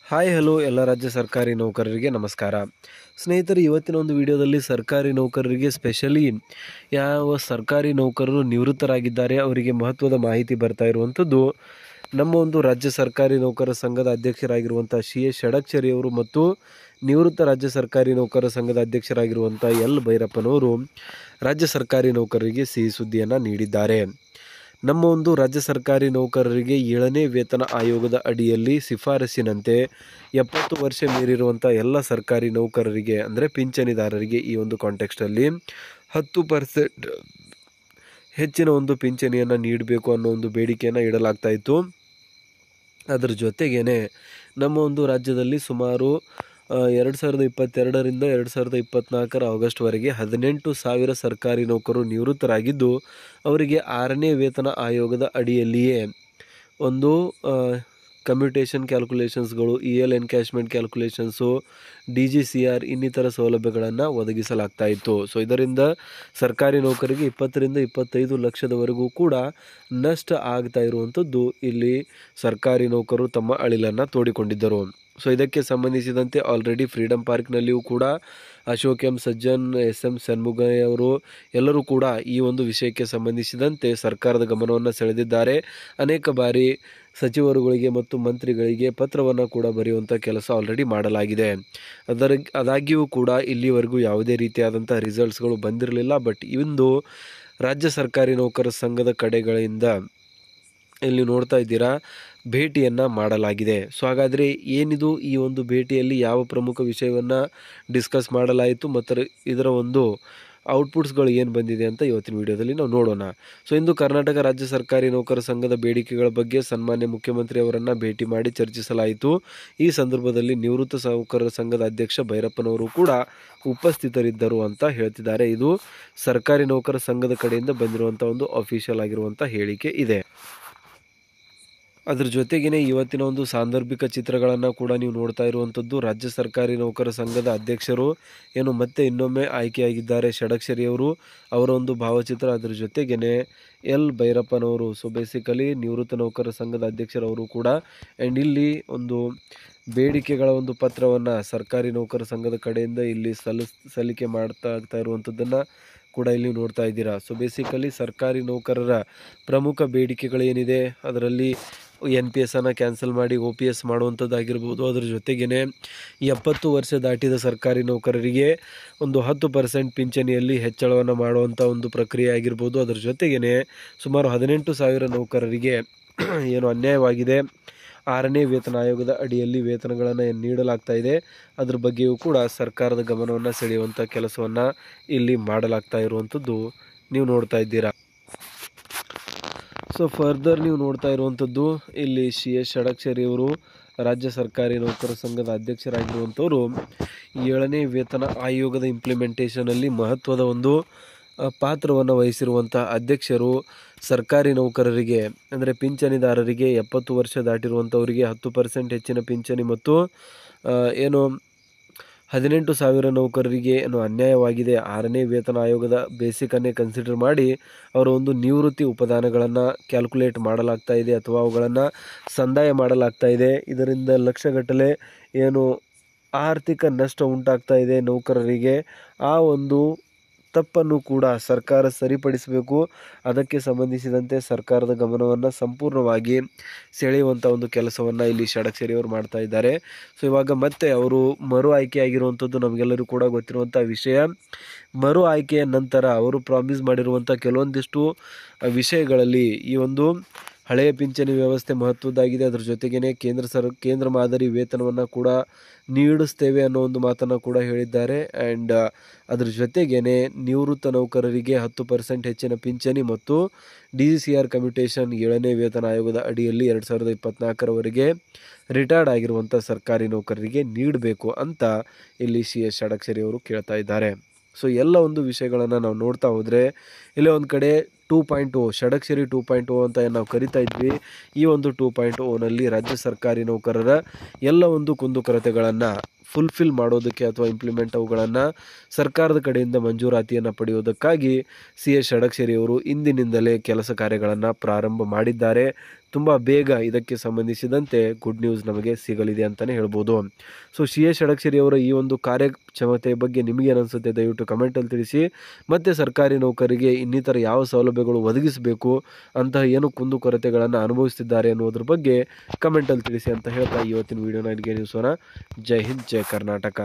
Hi hello ಎಲ್ಲ ರಾಜ್ಯ ಸರ್ಕಾರಿ ನೌಕರರಿಗೆ ನಮಸ್ಕಾರ. ಸ್ನೇಹಿತರೆ, ಇವತ್ತಿನ ಒಂದು ವಿಡಿಯೋದಲ್ಲಿ ಸರ್ಕಾರಿ ನೌಕರರಿಗೆ ಸ್ಪೆಷಲಿ ಯಾವ ಸರ್ಕಾರಿ ನೌಕರರು ನಿವೃತ್ತರಾಗಿದ್ದಾರೆ ಅವರಿಗೆ ಮಹತ್ವದ ಮಾಹಿತಿ ಬರ್ತಾ ಇರುವಂಥದ್ದು. ನಮ್ಮ ಒಂದು ರಾಜ್ಯ ಸರ್ಕಾರಿ ನೌಕರ ಸಂಘದ ಅಧ್ಯಕ್ಷರಾಗಿರುವಂಥ CS ಷಡಕ್ಷರಿ ಅವರು ಮತ್ತು ನಿವೃತ್ತ ರಾಜ್ಯ ಸರ್ಕಾರಿ ನೌಕರ ಸಂಘದ ಅಧ್ಯಕ್ಷರಾಗಿರುವಂಥ L ಭೈರಪ್ಪನವರು ರಾಜ್ಯ ಸರ್ಕಾರಿ ನೌಕರರಿಗೆ ಸಿಹಿ ಸುದ್ದಿಯನ್ನು ನೀಡಿದ್ದಾರೆ. ನಮ್ಮ ಒಂದು ರಾಜ್ಯ ಸರ್ಕಾರಿ ನೌಕರರಿಗೆ 7ನೇ ವೇತನ ಆಯೋಗದ ಅಡಿಯಲ್ಲಿ ಶಿಫಾರಸಿನಂತೆ 70 ವರ್ಷ ಮೀರಿರುವಂಥ ಎಲ್ಲ ಸರ್ಕಾರಿ ನೌಕರರಿಗೆ ಅಂದರೆ ಪಿಂಚಣಿದಾರರಿಗೆ ಈ ಒಂದು ಕಾಂಟೆಕ್ಸ್ಟಲ್ಲಿ 10% ಹೆಚ್ಚಿನ ಒಂದು ಪಿಂಚಣಿಯನ್ನು ನೀಡಬೇಕು ಅನ್ನೋ ಒಂದು ಬೇಡಿಕೆಯನ್ನು ಇಡಲಾಗ್ತಾ ಇತ್ತು. ಅದರ ಜೊತೆಗೇ ನಮ್ಮ ಒಂದು ರಾಜ್ಯದಲ್ಲಿ ಸುಮಾರು 2022ರಿಂದ 2024 ಆಗಸ್ಟ್ವರೆಗೆ 18,000 ಸರ್ಕಾರಿ ನೌಕರರು ನಿವೃತ್ತರಾಗಿದ್ದು ಅವರಿಗೆ 6ನೇ ವೇತನ ಆಯೋಗದ ಅಡಿಯಲ್ಲಿಯೇ ಒಂದು ಕಮ್ಯುಟೇಷನ್ ಕ್ಯಾಲ್ಕುಲೇಷನ್ಸ್ಗಳು, EL ಎನ್ಕ್ಯಾಶ್ಮೆಂಟ್ ಕ್ಯಾಲ್ಕುಲೇಷನ್ಸು, DGCR ಇನ್ನಿತರ ಸೌಲಭ್ಯಗಳನ್ನು ಒದಗಿಸಲಾಗ್ತಾ ಇತ್ತು. ಸೊ ಇದರಿಂದ ಸರ್ಕಾರಿ ನೌಕರಿಗೆ 20ರಿಂದ 25 ಲಕ್ಷದವರೆಗೂ ಕೂಡ ನಷ್ಟ ಆಗ್ತಾ ಇರುವಂಥದ್ದು ಇಲ್ಲಿ ಸರ್ಕಾರಿ ನೌಕರರು ತಮ್ಮ ಅಳಿಲನ್ನು ತೋಡಿಕೊಂಡಿದ್ದರು. ಸೊ ಇದಕ್ಕೆ ಸಂಬಂಧಿಸಿದಂತೆ ಆಲ್ರೆಡಿ ಫ್ರೀಡಮ್ ಪಾರ್ಕ್ನಲ್ಲಿಯೂ ಕೂಡ ಅಶೋಕ್ M ಸಜ್ಜನ್, SM ಷಣ್ಮುಗಯ್ಯ ಅವರು ಎಲ್ಲರೂ ಕೂಡ ಈ ಒಂದು ವಿಷಯಕ್ಕೆ ಸಂಬಂಧಿಸಿದಂತೆ ಸರ್ಕಾರದ ಗಮನವನ್ನು ಸೆಳೆದಿದ್ದಾರೆ. ಅನೇಕ ಬಾರಿ ಸಚಿವರುಗಳಿಗೆ ಮತ್ತು ಮಂತ್ರಿಗಳಿಗೆ ಪತ್ರವನ್ನು ಕೂಡ ಬರೆಯುವಂಥ ಕೆಲಸ ಆಲ್ರೆಡಿ ಮಾಡಲಾಗಿದೆ. ಆದಾಗ್ಯೂ ಕೂಡ ಇಲ್ಲಿವರೆಗೂ ಯಾವುದೇ ರೀತಿಯಾದಂಥ ರಿಸಲ್ಟ್ಸ್ಗಳು ಬಂದಿರಲಿಲ್ಲ. ಬಟ್ ಇಂದು ರಾಜ್ಯ ಸರ್ಕಾರಿ ನೌಕರ ಸಂಘದ ಕಡೆಗಳಿಂದ ಇಲ್ಲಿ ನೋಡ್ತಾ ಇದ್ದೀರಾ ಭೇಟಿಯನ್ನು ಮಾಡಲಾಗಿದೆ. ಸೊ ಹಾಗಾದರೆ ಏನಿದು ಈ ಒಂದು ಭೇಟಿಯಲ್ಲಿ ಯಾವ ಪ್ರಮುಖ ವಿಷಯವನ್ನು ಡಿಸ್ಕಸ್ ಮಾಡಲಾಯಿತು ಮತ್ತು ಇದರ ಒಂದು ಔಟ್ಪುಟ್ಸ್ಗಳು ಏನು ಬಂದಿದೆ ಅಂತ ಇವತ್ತಿನ ವಿಡಿಯೋದಲ್ಲಿ ನಾವು ನೋಡೋಣ. ಸೊ ಇಂದು ಕರ್ನಾಟಕ ರಾಜ್ಯ ಸರ್ಕಾರಿ ನೌಕರ ಸಂಘದ ಬೇಡಿಕೆಗಳ ಬಗ್ಗೆ ಸನ್ಮಾನ್ಯ ಮುಖ್ಯಮಂತ್ರಿ ಅವರನ್ನು ಭೇಟಿ ಮಾಡಿ ಚರ್ಚಿಸಲಾಯಿತು. ಈ ಸಂದರ್ಭದಲ್ಲಿ ನಿವೃತ್ತ ನೌಕರರ ಸಂಘದ ಅಧ್ಯಕ್ಷ ಭೈರಪ್ಪನವರು ಕೂಡ ಉಪಸ್ಥಿತರಿದ್ದರು ಅಂತ ಹೇಳ್ತಿದ್ದಾರೆ. ಇದು ಸರ್ಕಾರಿ ನೌಕರ ಸಂಘದ ಕಡೆಯಿಂದ ಬಂದಿರುವಂಥ ಒಂದು ಅಫಿಷಿಯಲ್ ಆಗಿರುವಂಥ ಹೇಳಿಕೆ ಇದೆ. ಅದ್ರ ಜೊತೆಗೇ ಇವತ್ತಿನ ಒಂದು ಸಾಂದರ್ಭಿಕ ಚಿತ್ರಗಳನ್ನು ಕೂಡ ನೀವು ನೋಡ್ತಾ ಇರುವಂಥದ್ದು. ರಾಜ್ಯ ಸರ್ಕಾರಿ ನೌಕರ ಸಂಘದ ಅಧ್ಯಕ್ಷರು ಏನು ಮತ್ತೆ ಇನ್ನೊಮ್ಮೆ ಆಯ್ಕೆಯಾಗಿದ್ದಾರೆ ಷಡಕ್ಷರಿಯವರು, ಅವರ ಒಂದು ಭಾವಚಿತ್ರ. ಅದ್ರ ಜೊತೆಗೇ L ಭೈರಪ್ಪನವರು, ಸೊ ಬೇಸಿಕಲಿ ನಿವೃತ್ತ ನೌಕರ ಸಂಘದ ಅಧ್ಯಕ್ಷರವರು ಕೂಡ. ಆ್ಯಂಡ್ ಇಲ್ಲಿ ಒಂದು ಬೇಡಿಕೆಗಳ ಒಂದು ಪತ್ರವನ್ನು ಸರ್ಕಾರಿ ನೌಕರ ಸಂಘದ ಕಡೆಯಿಂದ ಇಲ್ಲಿ ಸಲ್ಲಿಕೆ ಮಾಡ್ತಾ ಇರುವಂಥದ್ದನ್ನು ಕೂಡ ಇಲ್ಲಿ ನೋಡ್ತಾ ಇದ್ದೀರಾ. ಸೊ ಬೇಸಿಕಲಿ ಸರ್ಕಾರಿ ನೌಕರರ ಪ್ರಮುಖ ಬೇಡಿಕೆಗಳೇನಿದೆ ಅದರಲ್ಲಿ NPS ಕ್ಯಾನ್ಸಲ್ ಮಾಡಿ OPS ಮಾಡುವಂಥದ್ದಾಗಿರ್ಬೋದು. ಅದರ ಜೊತೆಗೇ 70 ವರ್ಷ ದಾಟಿದ ಸರ್ಕಾರಿ ನೌಕರರಿಗೆ ಒಂದು 10% ಪಿಂಚಣಿಯಲ್ಲಿ ಹೆಚ್ಚಳವನ್ನು ಮಾಡುವಂಥ ಒಂದು ಪ್ರಕ್ರಿಯೆ ಆಗಿರ್ಬೋದು. ಅದರ ಜೊತೆಗೇ ಸುಮಾರು 18,000 ನೌಕರರಿಗೆ ಏನು ಅನ್ಯಾಯವಾಗಿದೆ 6ನೇ ವೇತನ ಆಯೋಗದ ಅಡಿಯಲ್ಲಿ ವೇತನಗಳನ್ನು ನೀಡಲಾಗ್ತಾ ಇದೆ, ಅದ್ರ ಬಗ್ಗೆಯೂ ಕೂಡ ಸರ್ಕಾರದ ಗಮನವನ್ನು ಸೆಳೆಯುವಂಥ ಕೆಲಸವನ್ನು ಇಲ್ಲಿ ಮಾಡಲಾಗ್ತಾ ಇರುವಂಥದ್ದು ನೀವು ನೋಡ್ತಾ ಇದ್ದೀರಾ. ಸೊ ಫರ್ದರ್ ನೀವು ನೋಡ್ತಾ ಇರುವಂಥದ್ದು ಇಲ್ಲಿ CS ಷಡಕ್ಷರಿಯವರು ರಾಜ್ಯ ಸರ್ಕಾರಿ ನೌಕರ ಸಂಘದ ಅಧ್ಯಕ್ಷರಾಗಿರುವಂಥವರು 7ನೇ ವೇತನ ಆಯೋಗದ ಇಂಪ್ಲಿಮೆಂಟೇಷನಲ್ಲಿ ಮಹತ್ವದ ಒಂದು ಪಾತ್ರವನ್ನು ವಹಿಸಿರುವಂಥ ಅಧ್ಯಕ್ಷರು. ಸರ್ಕಾರಿ ನೌಕರರಿಗೆ ಅಂದರೆ ಪಿಂಚಣಿದಾರರಿಗೆ 70 ವರ್ಷ ದಾಟಿರುವಂಥವರಿಗೆ 10% ಹೆಚ್ಚಿನ ಪಿಂಚಣಿ ಮತ್ತು ಏನು 18,000 ನೌಕರರಿಗೆ ಏನು ಅನ್ಯಾಯವಾಗಿದೆ 6ನೇ ವೇತನ ಆಯೋಗದ ಬೇಸಿಕನ್ನೇ ಕನ್ಸಿಡರ್ ಮಾಡಿ ಅವರ ಒಂದು ನಿವೃತ್ತಿ ಉಪದಾನಗಳನ್ನು ಕ್ಯಾಲ್ಕುಲೇಟ್ ಮಾಡಲಾಗ್ತಾ ಇದೆ ಅಥವಾ ಅವುಗಳನ್ನು ಸಂದಾಯ ಮಾಡಲಾಗ್ತಾ ಇದೆ. ಇದರಿಂದ ಲಕ್ಷಗಟ್ಟಲೆ ಏನು ಆರ್ಥಿಕ ನಷ್ಟ ಉಂಟಾಗ್ತಾ ಇದೆ ನೌಕರರಿಗೆ. ಆ ಒಂದು ತಪ್ಪನ್ನು ಕೂಡ ಸರ್ಕಾರ ಸರಿಪಡಿಸಬೇಕು. ಅದಕ್ಕೆ ಸಂಬಂಧಿಸಿದಂತೆ ಸರ್ಕಾರದ ಗಮನವನ್ನು ಸಂಪೂರ್ಣವಾಗಿ ಸೆಳೆಯುವಂಥ ಒಂದು ಕೆಲಸವನ್ನು ಇಲ್ಲಿ ಷಡಕ್ಷರಿಯವರು ಮಾಡ್ತಾ ಇದ್ದಾರೆ. ಸೊ ಇವಾಗ ಮತ್ತೆ ಅವರು ಮರು ಆಯ್ಕೆ ಆಗಿರುವಂಥದ್ದು ನಮಗೆಲ್ಲರೂ ಕೂಡ ಗೊತ್ತಿರುವಂಥ ವಿಷಯ. ಮರು ಆಯ್ಕೆಯ ನಂತರ ಅವರು ಪ್ರಾಮಿಸ್ ಮಾಡಿರುವಂಥ ಕೆಲವೊಂದಿಷ್ಟು ವಿಷಯಗಳಲ್ಲಿ ಈ ಒಂದು ಹಳೆಯ ಪಿಂಚಣಿ ವ್ಯವಸ್ಥೆ ಮಹತ್ವದ್ದಾಗಿದೆ. ಅದರ ಜೊತೆಗೇ ಕೇಂದ್ರ ಮಾದರಿ ವೇತನವನ್ನು ಕೂಡ ನೀಡಿಸ್ತೇವೆ ಅನ್ನೋ ಒಂದು ಮಾತನ್ನು ಕೂಡ ಹೇಳಿದ್ದಾರೆ. ಆ್ಯಂಡ್ ಅದ್ರ ಜೊತೆಗೇ ನಿವೃತ್ತ ನೌಕರರಿಗೆ 10% ಹೆಚ್ಚಿನ ಪಿಂಚಣಿ ಮತ್ತು DGCR ಕಮ್ಯುಟೇಷನ್ 7ನೇ ವೇತನ ಆಯೋಗದ ಅಡಿಯಲ್ಲಿ 2024ರವರೆಗೆ ರಿಟೈರ್ಡ್ ಆಗಿರುವಂಥ ಸರ್ಕಾರಿ ನೌಕರರಿಗೆ ನೀಡಬೇಕು ಅಂತ ಇಲ್ಲಿ CS ಷಡಕ್ಷರಿಯವರು ಕೇಳ್ತಾ ಇದ್ದಾರೆ. ಸೊ ಎಲ್ಲ ಒಂದು ವಿಷಯಗಳನ್ನು ನಾವು ನೋಡ್ತಾ ಹೋದರೆ ಇಲ್ಲೇ ಒಂದು ಕಡೆ 2.0 ಷಡಕ್ಷರಿ 2.0 ಅಂತ ನಾವು ಕರಿತಾ ಇದ್ವಿ. ಈ ಒಂದು 2.0ನಲ್ಲಿ ರಾಜ್ಯ ಸರ್ಕಾರಿ ನೌಕರರ ಎಲ್ಲ ಒಂದು ಕುಂದುಕೊರತೆಗಳನ್ನು ಫುಲ್ಫಿಲ್ ಮಾಡೋದಕ್ಕೆ ಅಥವಾ ಇಂಪ್ಲಿಮೆಂಟ್ ಅವುಗಳನ್ನು ಸರ್ಕಾರದ ಕಡೆಯಿಂದ ಮಂಜೂರಾತಿಯನ್ನು ಪಡೆಯೋದಕ್ಕಾಗಿ CS ಷಡಕ್ಷರಿ ಅವರು ಇಂದಿನಿಂದಲೇ ಕೆಲಸ ಕಾರ್ಯಗಳನ್ನು ಪ್ರಾರಂಭ ಮಾಡಿದ್ದಾರೆ. ತುಂಬ ಬೇಗ ಇದಕ್ಕೆ ಸಂಬಂಧಿಸಿದಂತೆ ಗುಡ್ ನ್ಯೂಸ್ ನಮಗೆ ಸಿಗಲಿದೆ ಅಂತಲೇ ಹೇಳ್ಬೋದು. ಸೊ CS ಷಡಕ್ಷರಿ ಅವರ ಈ ಒಂದು ಕಾರ್ಯಕ್ಷಮತೆ ಬಗ್ಗೆ ನಿಮಗೇನು ಅನಿಸುತ್ತೆ ದಯವಿಟ್ಟು ಕಮೆಂಟಲ್ಲಿ ತಿಳಿಸಿ. ಮತ್ತು ಸರ್ಕಾರಿ ನೌಕರಿಗೆ ಇನ್ನಿತರ ಯಾವ ಸೌಲಭ್ಯಗಳು ಒದಗಿಸಬೇಕು, ಅಂತಹ ಏನು ಕುಂದುಕೊರತೆಗಳನ್ನು ಅನುಭವಿಸ್ತಿದ್ದಾರೆ ಅನ್ನೋದ್ರ ಬಗ್ಗೆ ಕಮೆಂಟಲ್ಲಿ ತಿಳಿಸಿ ಅಂತ ಹೇಳ್ತಾ ಇವತ್ತಿನ ವಿಡಿಯೋನ ಇಲ್ಲಿಗೆ ನಿಲ್ಲಿಸೋಣ. ಜೈ ಹಿಂದ್, ಜೈ ಕರ್ನಾಟಕ.